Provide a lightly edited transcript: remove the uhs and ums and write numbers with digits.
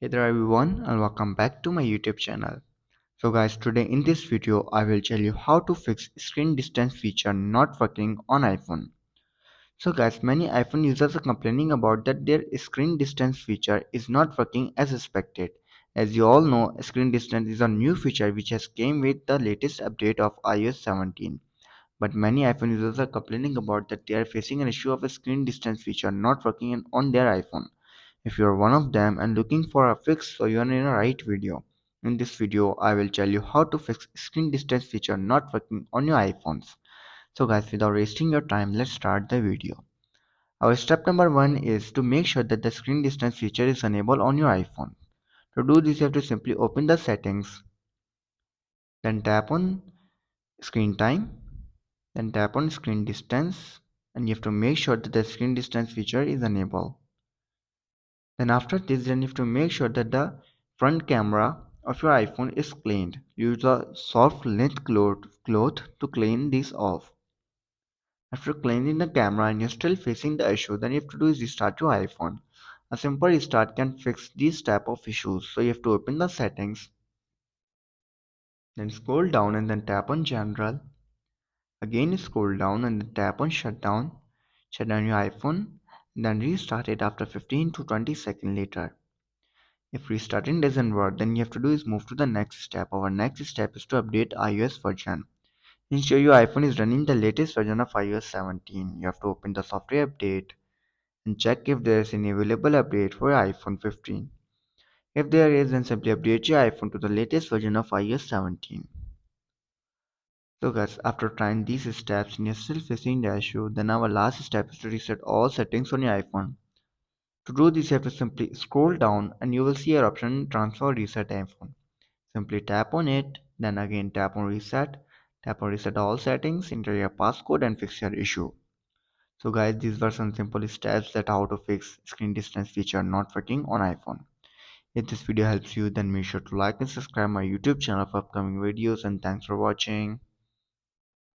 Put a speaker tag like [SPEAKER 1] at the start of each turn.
[SPEAKER 1] Hey there everyone and welcome back to my YouTube channel. So guys, today in this video I will tell you how to fix screen distance feature not working on iPhone. So guys, many iPhone users are complaining about that their screen distance feature is not working as expected. As you all know, screen distance is a new feature which has came with the latest update of iOS 17. But many iPhone users are complaining about that they are facing an issue of a screen distance feature not working on their iPhone. If you are one of them and looking for a fix, so you are in the right video. In this video, I will tell you how to fix screen distance feature not working on your iPhones. So guys, without wasting your time, let's start the video. Our step number 1 is to make sure that the screen distance feature is enabled on your iPhone. To do this, you have to simply open the settings, then tap on screen time, then tap on screen distance, and you have to make sure that the screen distance feature is enabled. Then after this, then you have to make sure that the front camera of your iPhone is cleaned. Use a soft lint cloth to clean this off. After cleaning the camera and you're still facing the issue, then you have to do is restart your iPhone. A simple restart can fix these type of issues. So you have to open the settings, then scroll down and then tap on general. Again scroll down and then tap on shutdown. Shut down your iPhone and then restart it after 15 to 20 seconds later. If restarting doesn't work, then you have to do is move to the next step. Our next step is to update iOS version. Ensure your iPhone is running the latest version of iOS 17. You have to open the software update and check if there is any available update for iPhone 15. If there is, then simply update your iPhone to the latest version of iOS 17. So guys, after trying these steps and you're still facing the issue, then our last step is to reset all settings on your iPhone. To do this, you have to simply scroll down and you will see your option transfer reset iPhone. Simply tap on it, then again tap on reset all settings, enter your passcode and fix your issue. So guys, these were some simple steps that how to fix screen distance feature not working on iPhone. If this video helps you, then make sure to like and subscribe my YouTube channel for upcoming videos, and thanks for watching.